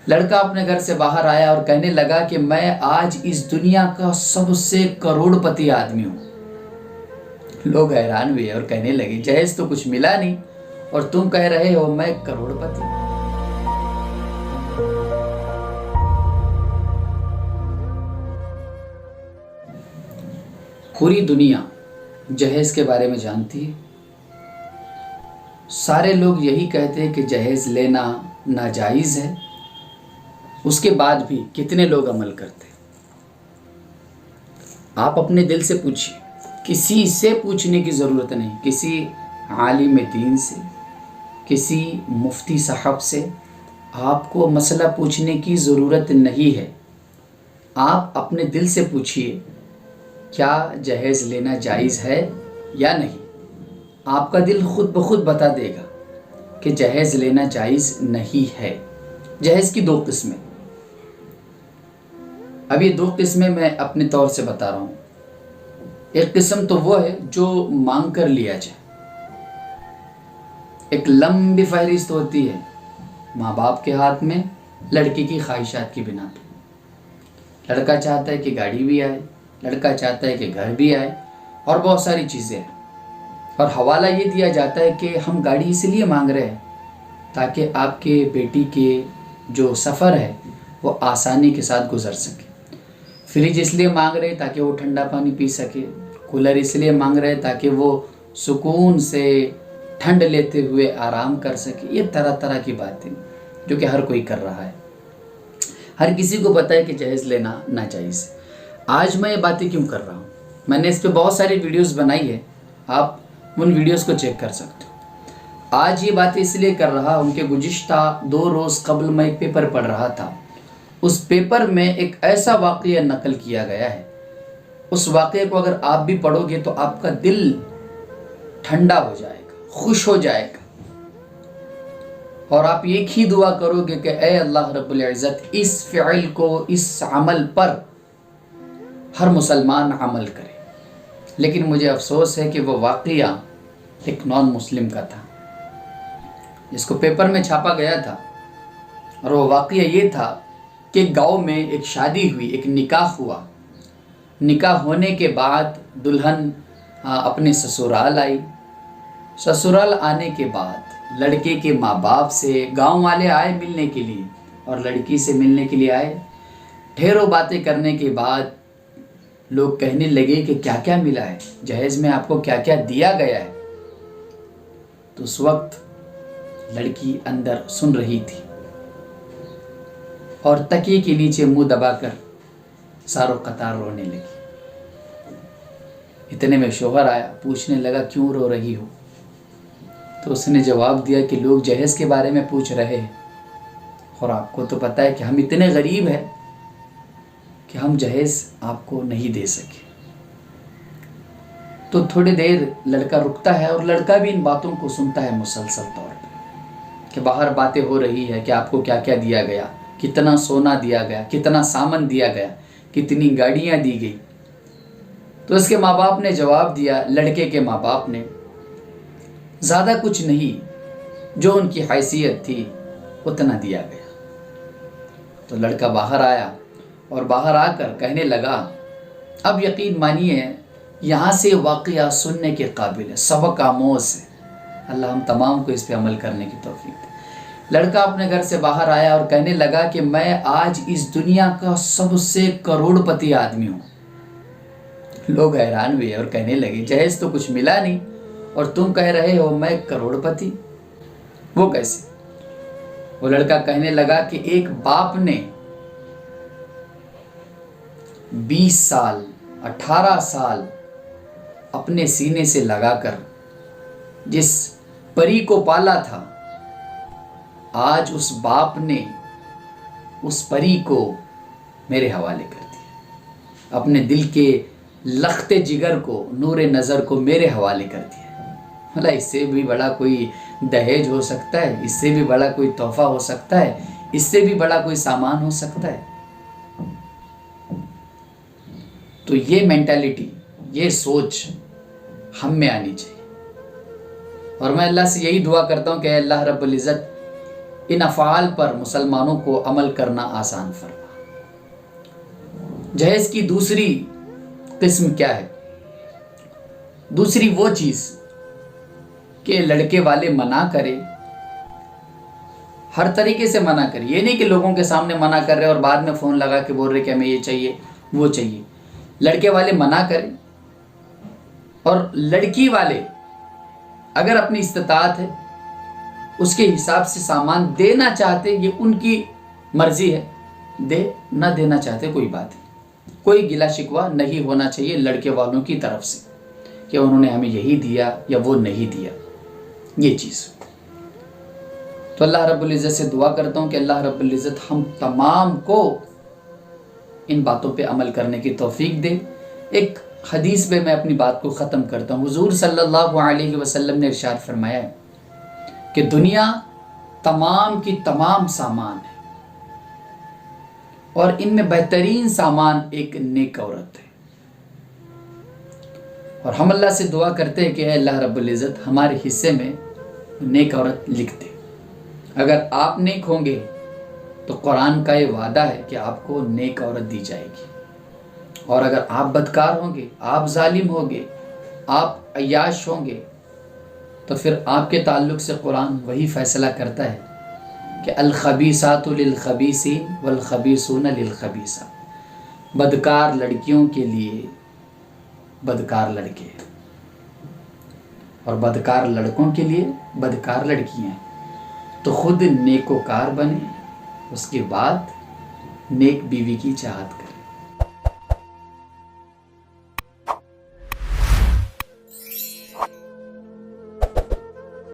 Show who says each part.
Speaker 1: لڑکا اپنے گھر سے باہر آیا اور کہنے لگا کہ میں آج اس دنیا کا سب سے کروڑ پتی آدمی ہوں۔ لوگ حیران ہوئے اور کہنے لگے جہیز تو کچھ ملا نہیں اور تم کہہ رہے ہو میں کروڑ پتی۔ پوری دنیا جہیز کے بارے میں جانتی ہے۔ سارے لوگ یہی کہتے ہیں کہ جہیز لینا ناجائز ہے، اس کے بعد بھی کتنے لوگ عمل کرتے ہیں؟ آپ اپنے دل سے پوچھئے، کسی سے پوچھنے کی ضرورت نہیں، کسی عالم دین سے، کسی مفتی صاحب سے آپ کو مسئلہ پوچھنے کی ضرورت نہیں ہے۔ آپ اپنے دل سے پوچھئے کیا جہیز لینا جائز ہے یا نہیں؟ آپ کا دل خود بخود بتا دے گا کہ جہیز لینا جائز نہیں ہے۔ جہیز کی 2 قسمیں، اب یہ 2 قسمیں میں اپنے طور سے بتا رہا ہوں۔ ایک قسم تو وہ ہے جو مانگ کر لیا جائے، ایک لمبی فہرست ہوتی ہے ماں باپ کے ہاتھ میں لڑکی کی خواہشات کی بنا پہ۔ لڑکا چاہتا ہے کہ گاڑی بھی آئے، لڑکا چاہتا ہے کہ گھر بھی آئے اور بہت ساری چیزیں ہیں، اور حوالہ یہ دیا جاتا ہے کہ ہم گاڑی اس لیے مانگ رہے ہیں تاکہ آپ کے بیٹی کے جو سفر ہے وہ آسانی کے ساتھ گزر سکے۔ فریج اس لیے مانگ رہے ہیں تاکہ وہ ٹھنڈا پانی پی سکے، کولر اس لیے مانگ رہے ہیں تاکہ وہ سکون سے ٹھنڈ لیتے ہوئے آرام کر سکے۔ یہ طرح طرح کی باتیں جو کہ ہر کوئی کر رہا ہے، ہر کسی کو پتہ ہے کہ جہیز لینا ناجائز ہے۔ آج میں یہ باتیں کیوں کر رہا ہوں؟ میں نے اس پہ بہت ساری ویڈیوز بنائی ہے، آپ ان ویڈیوز کو چیک کر سکتے ہو۔ آج یہ باتیں اس لیے کر رہا ہوں کہ گزشتہ 2 روز قبل میں ایک پیپر پڑھ رہا تھا۔ اس پیپر میں ایک ایسا واقعہ نقل کیا گیا ہے، اس واقعے کو اگر آپ بھی پڑھو گے تو آپ کا دل ٹھنڈا ہو جائے گا، خوش ہو جائے گا، اور آپ ایک ہی دعا کرو گے کہ اے اللہ رب العزت اس فعل کو، اس عمل پر ہر مسلمان عمل کرے۔ لیکن مجھے افسوس ہے کہ وہ واقعہ ایک نان مسلم کا تھا جس کو پیپر میں چھاپا گیا تھا، اور وہ واقعہ یہ تھا کہ گاؤں میں ایک شادی ہوئی، ایک نکاح ہوا۔ نکاح ہونے کے بعد دلہن اپنے سسرال آئی۔ سسرال آنے کے بعد لڑکے کے ماں باپ سے گاؤں والے آئے ملنے کے لیے، اور لڑکی سے ملنے کے لیے آئے۔ ڈھیروں باتیں کرنے کے بعد لوگ کہنے لگے کہ کیا کیا ملا ہے، جہیز میں آپ کو کیا کیا دیا گیا ہے۔ تو اس وقت لڑکی اندر سن رہی تھی اور تکیے کے نیچے منہ دبا کر ساروں قطار رونے لگی۔ اتنے میں شوہر آیا، پوچھنے لگا کیوں رو رہی ہو؟ تو اس نے جواب دیا کہ لوگ جہیز کے بارے میں پوچھ رہے ہیں، اور آپ کو تو پتہ ہے کہ ہم اتنے غریب ہیں کہ ہم جہیز آپ کو نہیں دے سکے۔ تو تھوڑی دیر لڑکا رکتا ہے، اور لڑکا بھی ان باتوں کو سنتا ہے مسلسل طور پہ، کہ باہر باتیں ہو رہی ہے کہ آپ کو کیا کیا دیا گیا، کتنا سونا دیا گیا، کتنا سامان دیا گیا، کتنی گاڑیاں دی گئی۔ تو اس کے ماں باپ نے جواب دیا، لڑکے کے ماں باپ نے، زیادہ کچھ نہیں، جو ان کی حیثیت تھی اتنا دیا گیا۔ تو لڑکا باہر آیا، اور باہر آ کر کہنے لگا، اب یقین مانیے یہاں سے واقعہ سننے کے قابل ہے، سبق آموز ہے۔ اللہ ہم تمام کو اس پہ عمل کرنے کی توفیق دے۔ لڑکا اپنے گھر سے باہر آیا اور کہنے لگا کہ میں آج اس دنیا کا سب سے کروڑ پتی آدمی ہوں۔ لوگ حیران ہوئے اور کہنے لگے جہیز تو کچھ ملا نہیں اور تم کہہ رہے ہو میں کروڑ پتی، وہ کیسے؟ وہ لڑکا کہنے لگا کہ ایک باپ نے 20 سال 18 سال اپنے سینے سے لگا کر جس پری کو پالا تھا، آج اس باپ نے اس پری کو میرے حوالے کر دیا، اپنے دل کے لخت جگر کو، نور نظر کو میرے حوالے کر دیا۔ بھلا اس سے بھی بڑا کوئی دہیج ہو سکتا ہے؟ اس سے بھی بڑا کوئی تحفہ ہو سکتا ہے؟ اس سے بھی بڑا کوئی سامان ہو سکتا ہے؟ تو یہ مینٹالٹی، یہ سوچ ہم میں آنی چاہیے، اور میں اللہ سے یہی دعا کرتا ہوں کہ اے اللہ رب العزت ان افعال پر مسلمانوں کو عمل کرنا آسان فرما۔ جہیز کی دوسری قسم کیا ہے؟ دوسری وہ چیز کہ لڑکے والے منع کرے، ہر طریقے سے منع کرے، یہ نہیں کہ لوگوں کے سامنے منع کر رہے اور بعد میں فون لگا کے بول رہے کہ ہمیں یہ چاہیے وہ چاہیے۔ لڑکے والے منع کریں، اور لڑکی والے اگر اپنی استطاعت ہے اس کے حساب سے سامان دینا چاہتے، یہ ان کی مرضی ہے، دے، نہ دینا چاہتے کوئی بات نہیں، کوئی گلہ شکوہ نہیں ہونا چاہیے لڑکے والوں کی طرف سے کہ انہوں نے ہمیں یہی دیا یا وہ نہیں دیا، یہ چیز۔ تو اللہ رب العزت سے دعا کرتا ہوں کہ اللہ رب العزت ہم تمام کو ان باتوں پہ عمل کرنے کی توفیق دے۔ ایک حدیث پہ میں اپنی بات کو ختم کرتا ہوں۔ حضور صلی اللہ علیہ وسلم نے ارشاد فرمایا ہے کہ دنیا تمام کی تمام سامان ہے، اور ان میں بہترین سامان ایک نیک عورت ہے، اور ہم اللہ سے دعا کرتے ہیں کہ اے اللہ رب العزت ہمارے حصے میں نیک عورت لکھ دے۔ اگر آپ نیک ہوں گے تو قرآن کا یہ وعدہ ہے کہ آپ کو نیک عورت دی جائے گی، اور اگر آپ بدکار ہوں گے، آپ ظالم ہوں گے، آپ عیاش ہوں گے، تو پھر آپ کے تعلق سے قرآن وہی فیصلہ کرتا ہے کہ الخبیثات للخبیثین والخبیثون للخبیثات، بدکار لڑکیوں کے لیے بدکار لڑکے، اور بدکار لڑکوں کے لیے بدکار لڑکیاں۔ تو خود نیکوکار بنے، اس کے بعد نیک بیوی کی چاہت کریں۔